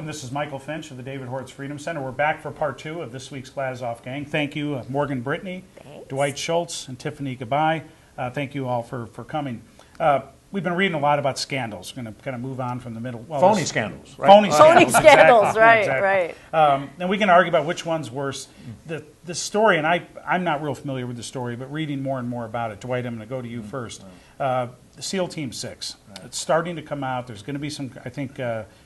This is Michael Finch of the David Hortz Freedom Center. We're back for part 2 of this week's Glazov Gang. Thank you, Morgan Brittany, Dwight Schultz, and Tiffany Gabbay. Thank you all for coming. We've been reading a lot about scandals. We're going to kind of move on from the middle. Well, phony scandals, right? Phony scandals, exactly. Right, exactly. right. And we can argue about which one's worse. The story, and I'm not real familiar with the story, but reading more and more about it. Dwight, I'm going to go to you first. SEAL Team 6. Right. It's starting to come out. There's going to be some, I think,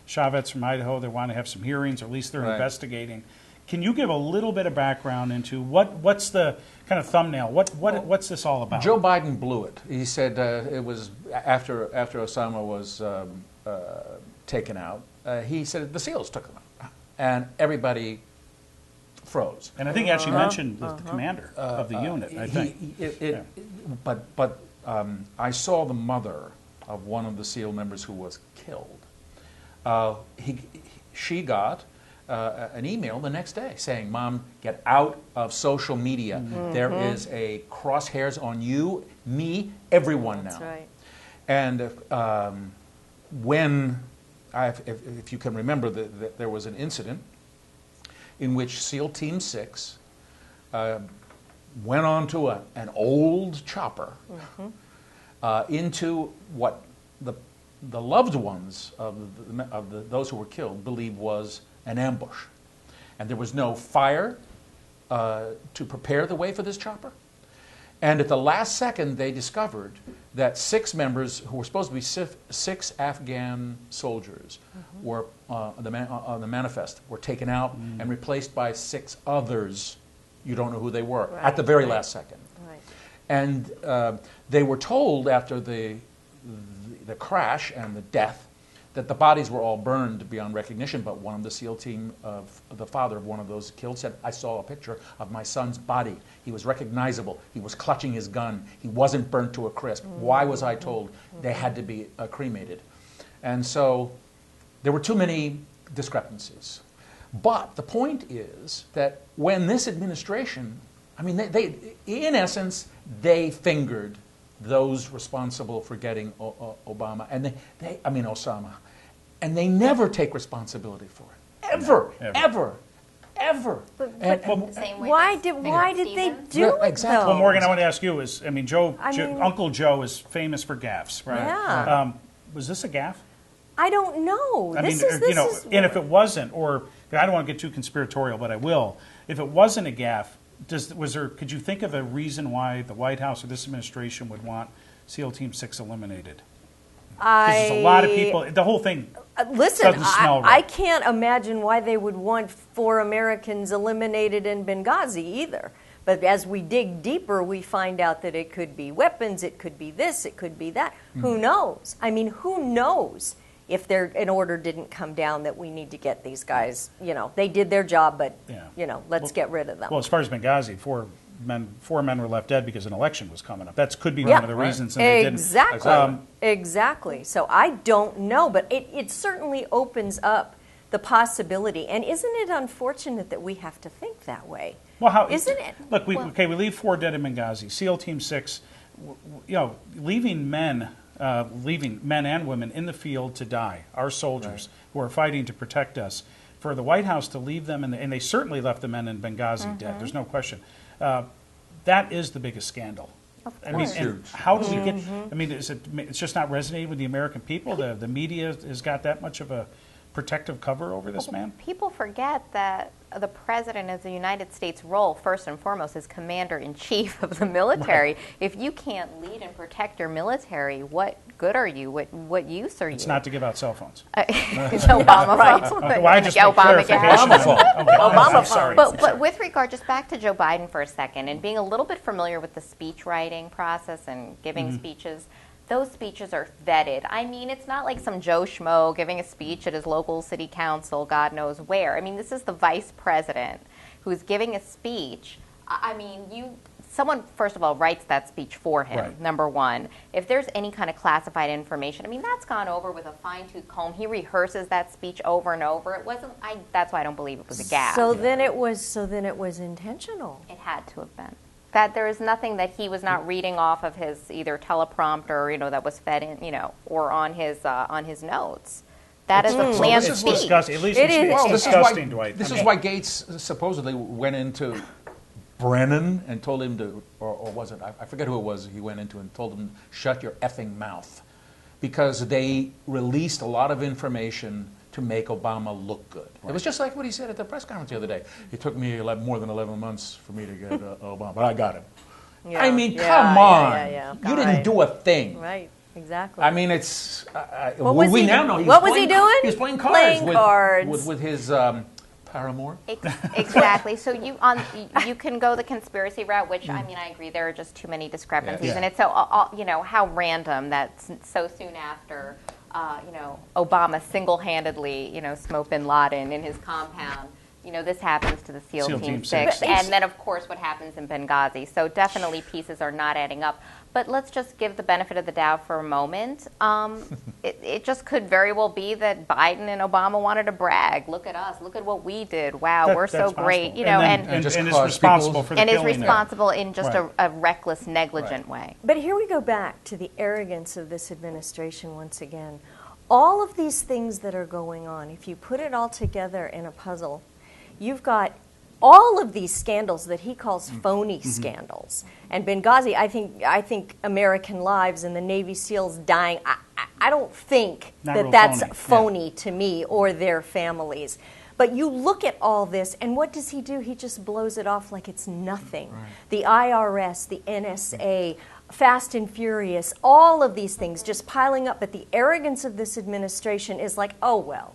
Chavez from Idaho, they want to have some hearings, or at least they're investigating. Can you give a little bit of background into what's the kind of thumbnail? What's this all about? Joe Biden blew it. He said it was after Osama was taken out. He said the SEALs took him out, and everybody froze. And I think he actually mentioned the commander of the unit. I think. But I saw the mother of one of the SEAL members who was killed. She got an email the next day saying, "Mom, get out of social media. Mm-hmm. There is a crosshairs on you, me, everyone now." That's right. And if you can remember, there was an incident in which SEAL Team 6 went onto an old chopper into what the loved ones of those who were killed believed was an ambush. And there was no fire to prepare the way for this chopper. And at the last second, they discovered that 6 members, who were supposed to be 6 Afghan soldiers, were on the manifest, were taken out and replaced by 6 others. You don't know who they were, at the very last second. Right. And they were told after the crash and the death that the bodies were all burned beyond recognition, but one of the SEAL team, the father of one of those killed, said, "I saw a picture of my son's body. He was recognizable. He was clutching his gun. He wasn't burnt to a crisp. Why was I told they had to be cremated?" And so there were too many discrepancies. But the point is that when this administration, I mean, they in essence, they fingered those responsible for getting Osama, and they never take responsibility for it, ever. Why did they do it? Exactly. Well, Morgan, I want to ask you: Uncle Joe is famous for gaffes, right? Yeah. Was this a gaffe? I don't know. And if it wasn't, or I don't want to get too conspiratorial, but I will. If it wasn't a gaffe, could you think of a reason why the White House or this administration would want SEAL Team 6 eliminated? Because there's a lot of people. The whole thing. Listen, doesn't smell right. I can't imagine why they would want 4 Americans eliminated in Benghazi either. But as we dig deeper, we find out that it could be weapons, it could be this, it could be that. Who knows? I mean, who knows if an order didn't come down that we need to get these guys, they did their job, but, let's get rid of them. Well, as far as Benghazi, 4 men were left dead because an election was coming up. That could be one of the reasons. And they didn't. Exactly. So I don't know, but it certainly opens up the possibility. And isn't it unfortunate that we have to think that way? Well, isn't it? Look, we leave 4 dead in Benghazi. SEAL Team 6, leaving men and women in the field to die, our soldiers who are fighting to protect us, for the White House to leave them, and they certainly left the men in Benghazi dead, there's no question. That is the biggest scandal. Of course. I mean, and how do we get, I mean, it's just not resonating with the American people? The media has got that much of a protective cover over this man? People forget that the President of the United States role, first and foremost, is Commander-in-Chief of the military. Right. If you can't lead and protect your military, what good are you? What use are you? It's not to give out cell phones. Obama right. phone. Okay, well, I just Obama phone. Obama phone. But with regard, just back to Joe Biden for a second, and being a little bit familiar with the speech writing process and giving speeches, those speeches are vetted. I mean, it's not like some Joe Schmo giving a speech at his local city council, God knows where. I mean, this is the vice president who's giving a speech. I mean, someone, first of all, writes that speech for him, number one. If there's any kind of classified information, I mean, that's gone over with a fine-tooth comb. He rehearses that speech over and over. It wasn't, that's why I don't believe it was a gaffe. So then it was intentional. It had to have been. That there is nothing that he was not reading off of his either teleprompter, that was fed in, or on his notes. That is a Well, planned this is speech. disgusting. At least It it's, is. it's Well, disgusting, Dwight. This I is mean, why Gates supposedly went into Brennan and told him to, or was it, I forget who it was he went into and told him, shut your effing mouth. Because they released a lot of information to make Obama look good. Right. It was just like what he said at the press conference the other day. It took me more than 11 months for me to get Obama, but I got him. Yeah, I mean, yeah, come yeah, on. yeah. You didn't Right. do a thing. Right, exactly. I mean, it's. What was we he now do- know he what was was he playing, doing? He was playing cards, Playing cards. with his paramour. Exactly. So you can go the conspiracy route, which I mean I agree there are just too many discrepancies, Yeah. and it's so how random that so soon after Obama single-handedly smoked bin Laden in his compound. This happens to the SEAL Team 6. And then, of course, what happens in Benghazi. So definitely pieces are not adding up. But let's just give the benefit of the doubt for a moment. It just could very well be that Biden and Obama wanted to brag. Look at us. Look at what we did. Wow, we're so great. And is responsible for the and killing. is responsible in just Right. a reckless, negligent way. But here we go back to the arrogance of this administration once again. All of these things that are going on, if you put it all together in a puzzle, you've got all of these scandals that he calls phony scandals. And Benghazi, I think American lives and the Navy SEALs dying, I don't think Not that's real phony to me or their families. But you look at all this, and what does he do? He just blows it off like it's nothing. Right. The IRS, the NSA, Fast and Furious, all of these things just piling up. But the arrogance of this administration is like, oh, well,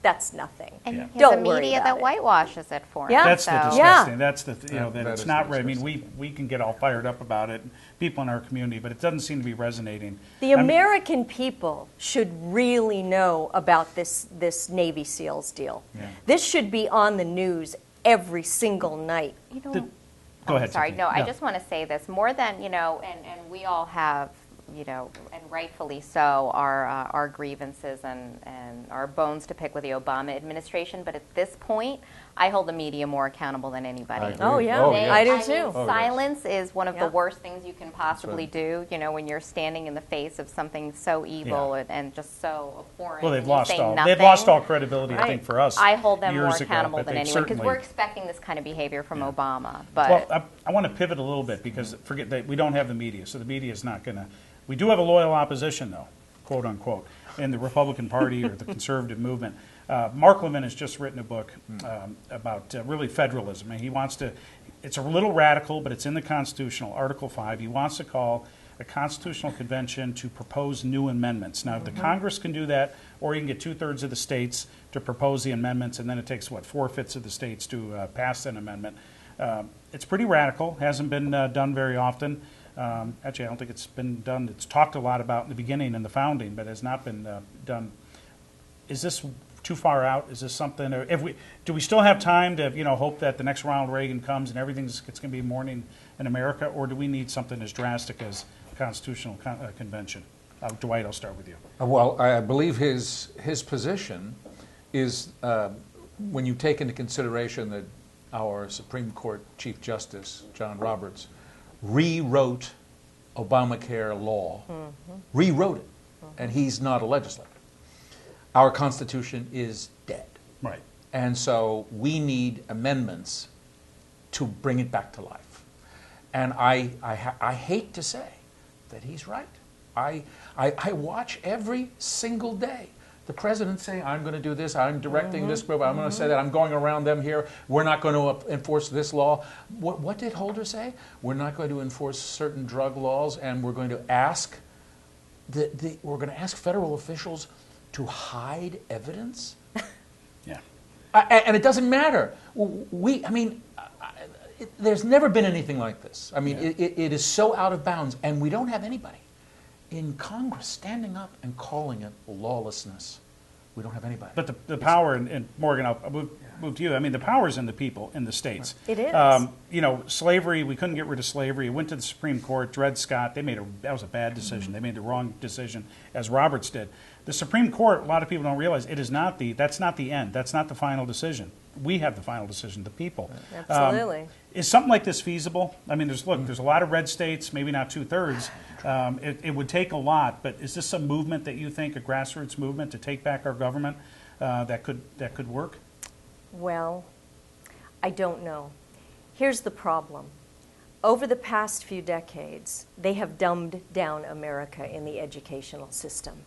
that's nothing. And he has Don't a worry media about that it. whitewash it for him. Yeah. That's so. the disgusting. Yeah. That's the that that it's is not the right. I mean, disgusting. we can get all fired up about it, people in our community, but it doesn't seem to be resonating. The American people should really know about this Navy SEALs deal. Yeah. This should be on the news every single night. Go ahead. Sorry, Tiffany. no, I Yeah. just want to say this. More than, and we all have, and rightfully so, our grievances and our bones to pick with the Obama administration. But at this point, I hold the media more accountable than anybody. I agree. Oh, yeah. Oh, They- yeah. I do mean, too. silence is one of Yeah. the worst things you can possibly do, when you're standing in the face of something so evil and just so abhorrent. Well, and you say they've nothing. lost all credibility, I Right. think, for us. I hold them more years ago, accountable but than they've anyone because certainly- we're expecting this kind of behavior from Obama. But Well, I want to pivot a little bit because forget that we don't have the media, so the media is not going to. We do have a loyal opposition, though, quote unquote, in the Republican Party or the conservative movement. Mark Levin has just written a book about really federalism, and he wants to. It's a little radical, but it's in the Constitutional, Article 5. He wants to call a constitutional convention to propose new amendments. Now, the Congress can do that, or you can get 2/3 of the states to propose the amendments, and then it takes, 4/5 of the states to pass an amendment. It's pretty radical, hasn't been done very often. Actually, I don't think it's been done. It's talked a lot about in the beginning and the founding, but has not been done. Is this too far out? Is this something? Or do we still have time to hope that the next Ronald Reagan comes and it's going to be morning in America, or do we need something as drastic as a constitutional convention? Dwight, I'll start with you. Well, I believe his position is when you take into consideration that our Supreme Court Chief Justice, John Roberts, rewrote Obamacare law, rewrote it, and he's not a legislator. Our Constitution is dead. Right. And so we need amendments to bring it back to life. And I hate to say that he's right. I watch every single day the president saying, I'm going to do this, I'm directing this group, I'm going to say that, I'm going around them here, we're not going to enforce this law. What did Holder say? We're not going to enforce certain drug laws, and we're going to ask federal officials to hide evidence? Yeah. And it doesn't matter. There's never been anything like this. I mean, it is so out of bounds, and we don't have anybody in Congress standing up and calling it lawlessness. We don't have anybody. But the power, and Morgan, I'll move to you. I mean, the power is in the people, in the states. It is. Slavery, we couldn't get rid of slavery. It went to the Supreme Court. Dred Scott, that was a bad decision. They made the wrong decision, as Roberts did. The Supreme Court, a lot of people don't realize, that's not the end. That's not the final decision. we have the final decision, the people. Absolutely. Is something like this feasible? I mean, there's a lot of red states, maybe not 2/3. It would take a lot, but is this a movement that you think, a grassroots movement to take back our government that could work? Well, I don't know. Here's the problem. Over the past few decades, they have dumbed down America in the educational system.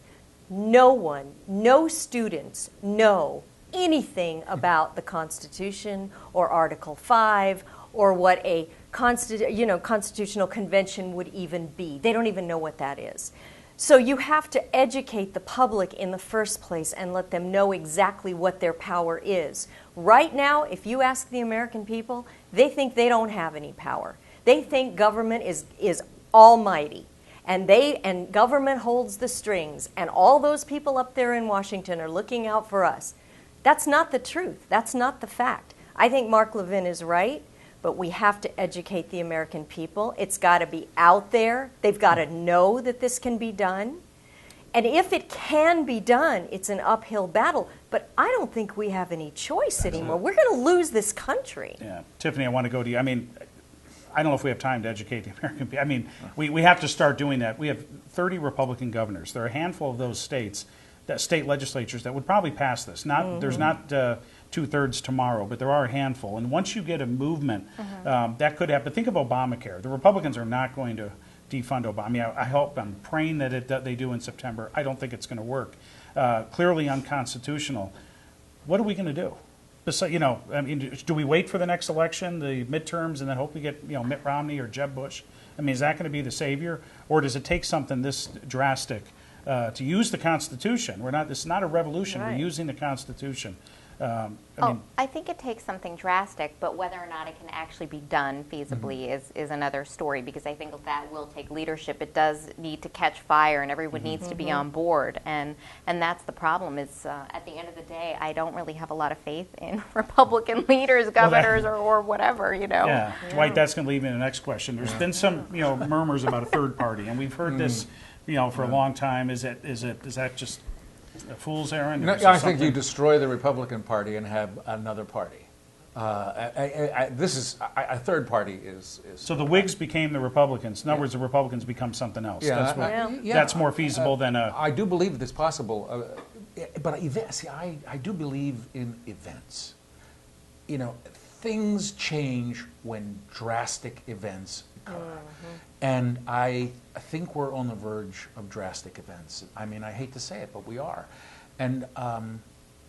No students know anything about the Constitution or Article 5 or what a constitutional convention would even be. They don't even know what that is. So you have to educate the public in the first place and let them know exactly what their power is. Right now, if you ask the American people, they think they don't have any power. They think government is almighty, and government holds the strings, and all those people up there in Washington are looking out for us. That's not the truth. That's not the fact. I think Mark Levin is right, but we have to educate the American people. It's got to be out there. They've got to know that this can be done. And if it can be done, it's an uphill battle. But I don't think we have any choice anymore. We're going to lose this country. Yeah. Tiffany, I want to go to you. I mean, I don't know if we have time to educate the American people. I mean, we have to start doing that. We have 30 Republican governors. There are a handful of those states, state legislatures, that would probably pass this. There's not 2/3 tomorrow, but there are a handful. And once you get a movement, that could happen. Think of Obamacare. The Republicans are not going to defund Obama. I mean, I hope, I'm praying that they do in September. I don't think it's going to work. Clearly unconstitutional. What are we going to do? I mean, do we wait for the next election, the midterms, and then hope we get Mitt Romney or Jeb Bush? I mean, is that going to be the savior, or does it take something this drastic to use the Constitution? This is not a revolution. Right. We're using the Constitution. I think it takes something drastic, but whether or not it can actually be done feasibly is another story, because I think that will take leadership. It does need to catch fire, and everyone needs to be on board, and that's the problem. Is at the end of the day, I don't really have a lot of faith in Republican leaders, governors, or whatever, Yeah, Dwight, that's going to lead me to the next question. There's been some murmurs about a third party, and we've heard this for a long time. Is that just a fool's errand? No, I think you destroy the Republican Party and have another party. This is a third party is. So the Whigs became the Republicans. In other words, the Republicans become something else. Yeah, That's more feasible than a. I do believe it's possible, but I do believe in events. Things change when drastic events occur. And I think we're on the verge of drastic events. I mean, I hate to say it, but we are. And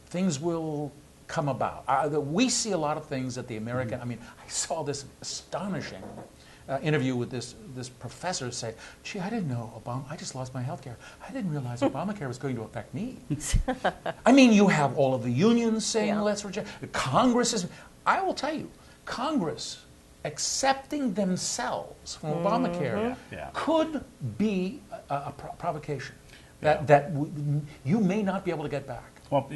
things will come about. We see a lot of things that the American, I mean, I saw this astonishing interview with this professor say, gee, I didn't know I just lost my health care. I didn't realize Obamacare was going to affect me. I mean, you have all of the unions saying, let's reject. Congress is, I will tell you, Congress accepting themselves from Obamacare could be a provocation that you may not be able to get back. Well,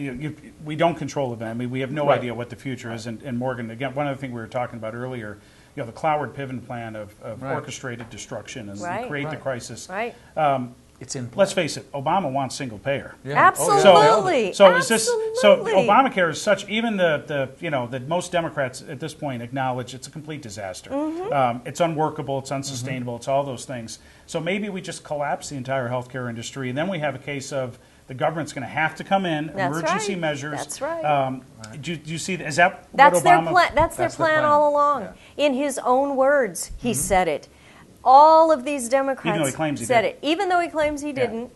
we don't control it. I mean, we have no idea what the future is. And Morgan, again, one other thing we were talking about earlier, the Cloward-Piven plan of orchestrated destruction and create the crisis. Right. It's in place. Let's face it, Obama wants single payer. Yeah. Absolutely. So is this? So Obamacare is such. Even the most Democrats at this point acknowledge it's a complete disaster. It's unworkable. It's unsustainable. It's all those things. So maybe we just collapse the entire healthcare industry, and then we have a case of the government's going to have to come in, emergency measures. That's right. Do you see? Is that that's what Obama? Their plan? That's their plan all along. Yeah. In his own words, he said it. All of these Democrats even though he claims he said did. it. Even though he claims he didn't,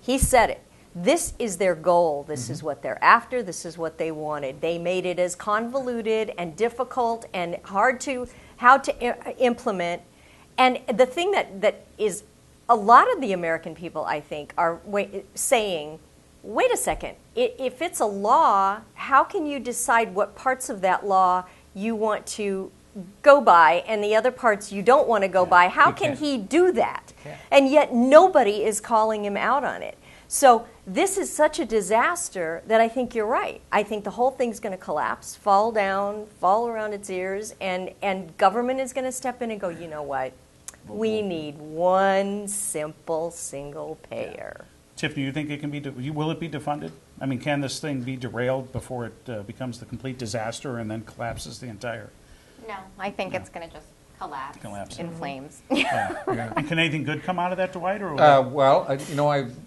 he said it. This is their goal. This is what they're after. This is what they wanted. They made it as convoluted and difficult and hard to implement. And the thing that is a lot of the American people, I think, are saying, wait a second, if it's a law, how can you decide what parts of that law you want to go by and the other parts you don't want to go by? How can he do that? And yet nobody is calling him out on it. So this is such a disaster that I think you're right. I think the whole thing's going to collapse, fall down, fall around its ears, and government is going to step in and go, you know what? We need one simple single payer. Tiffany, do you think it can be? Will it be defunded? I mean, can this thing be derailed before it becomes the complete disaster and then collapses the entire? No, I think it's going to just collapse in flames. Yeah. And can anything good come out of that, Dwight? Or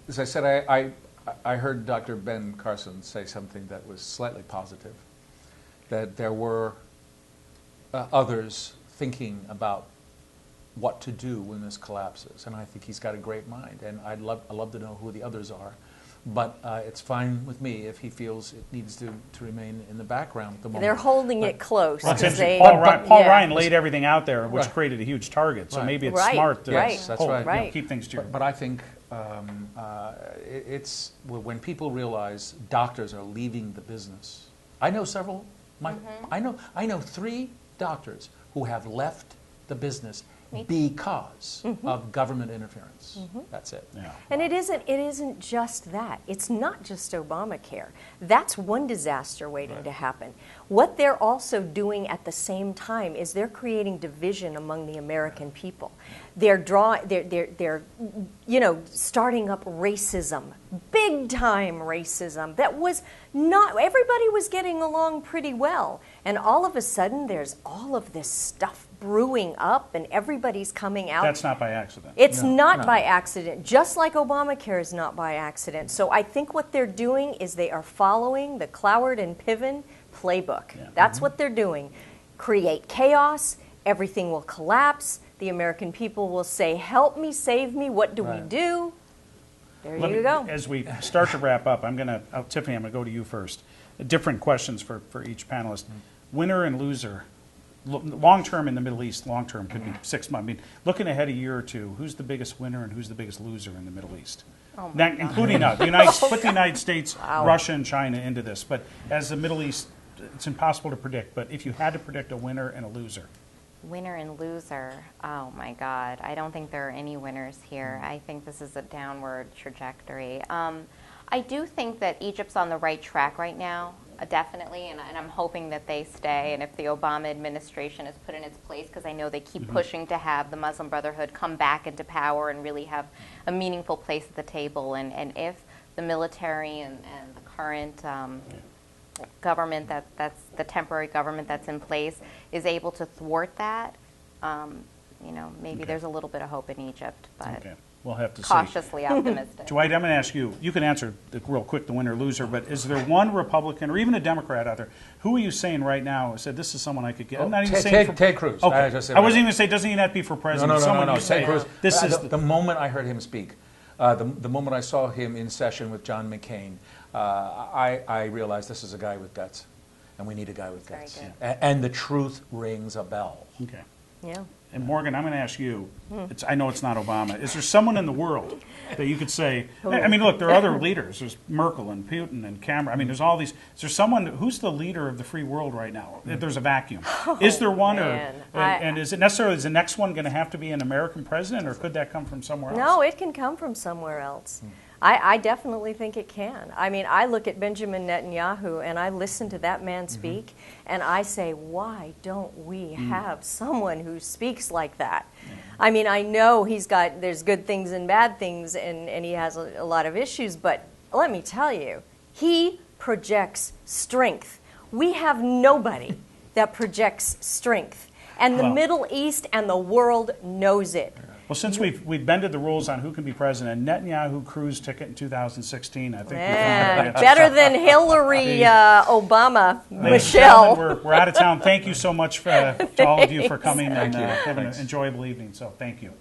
as I said, I heard Dr. Ben Carson say something that was slightly positive, that there were others thinking about what to do when this collapses, and I think he's got a great mind, and I'd love to know who the others are, but it's fine with me if he feels it needs to remain in the background at the moment. They're holding it close. Well, Paul Ryan laid everything out there, which created a huge target, so maybe it's smart to keep things true. But I think it's when people realize doctors are leaving the business. I know several. I know 3 doctors who have left the business because of government interference. That's it. Yeah. And it isn't just that. It's not just Obamacare. That's one disaster waiting to happen. What they're also doing at the same time is they're creating division among the American people. They're starting up racism, big time racism. That was not, everybody was getting along pretty well. And all of a sudden there's all of this stuff brewing up and everybody's coming out. That's not by accident. It's not by accident, just like Obamacare is not by accident. So I think what they're doing is they are following the Cloward and Piven playbook. Yeah. That's what they're doing. Create chaos, everything will collapse, the American people will say, help me, save me, what do we do? There you go. As we start to wrap up, Tiffany, I'm going to go to you first. Different questions for each panelist. Winner and loser. Long term in the Middle East, long term could be 6 months. I mean, looking ahead a year or two, who's the biggest winner and who's the biggest loser in the Middle East? Including put the United States, Russia, and China into this. But as the Middle East, it's impossible to predict. But if you had to predict a winner and a loser. Winner and loser. Oh my God. I don't think there are any winners here. I think this is a downward trajectory. I do think that Egypt's on the right track right now. Definitely, and I'm hoping that they stay, and if the Obama administration is put in its place, because I know they keep pushing to have the Muslim Brotherhood come back into power and really have a meaningful place at the table, and if the military and the current government that's the temporary government that's in place is able to thwart that, maybe there's a little bit of hope in Egypt, but we'll have to cautiously optimistic. Dwight, I'm going to ask you. You can answer real quick the winner or loser, but is there one Republican or even a Democrat out there? Who are you saying right now said this is someone I could get? I'm not even saying Ted Cruz. Okay. I wasn't even going to say doesn't even have to be for president. No. Ted Cruz. This is the moment I heard him speak. The moment I saw him in session with John McCain, I realized this is a guy with guts, and we need a guy with guts. And the truth rings a bell. Okay. Yeah. And Morgan, I'm going to ask you, I know it's not Obama, is there someone in the world that you could say, I mean, look, there are other leaders. There's Merkel and Putin and Cameron. I mean, there's all these. Is there someone, who's the leader of the free world right now? There's a vacuum. Is there one? And is it necessarily, is the next one going to have to be an American president, or could that come from somewhere else? No, it can come from somewhere else. I definitely think it can. I mean, I look at Benjamin Netanyahu and I listen to that man speak and I say, why don't we have someone who speaks like that? I mean, I know there's good things and bad things and he has a lot of issues, but let me tell you, he projects strength. We have nobody that projects strength. And the Middle East and the world knows it. Well, since we've bended the rules on who can be president, Netanyahu Cruz ticket in 202016, I think. Better than Hillary, Obama, Michelle. We're out of town. Thank you so much to all of you for coming and having an enjoyable evening. So thank you.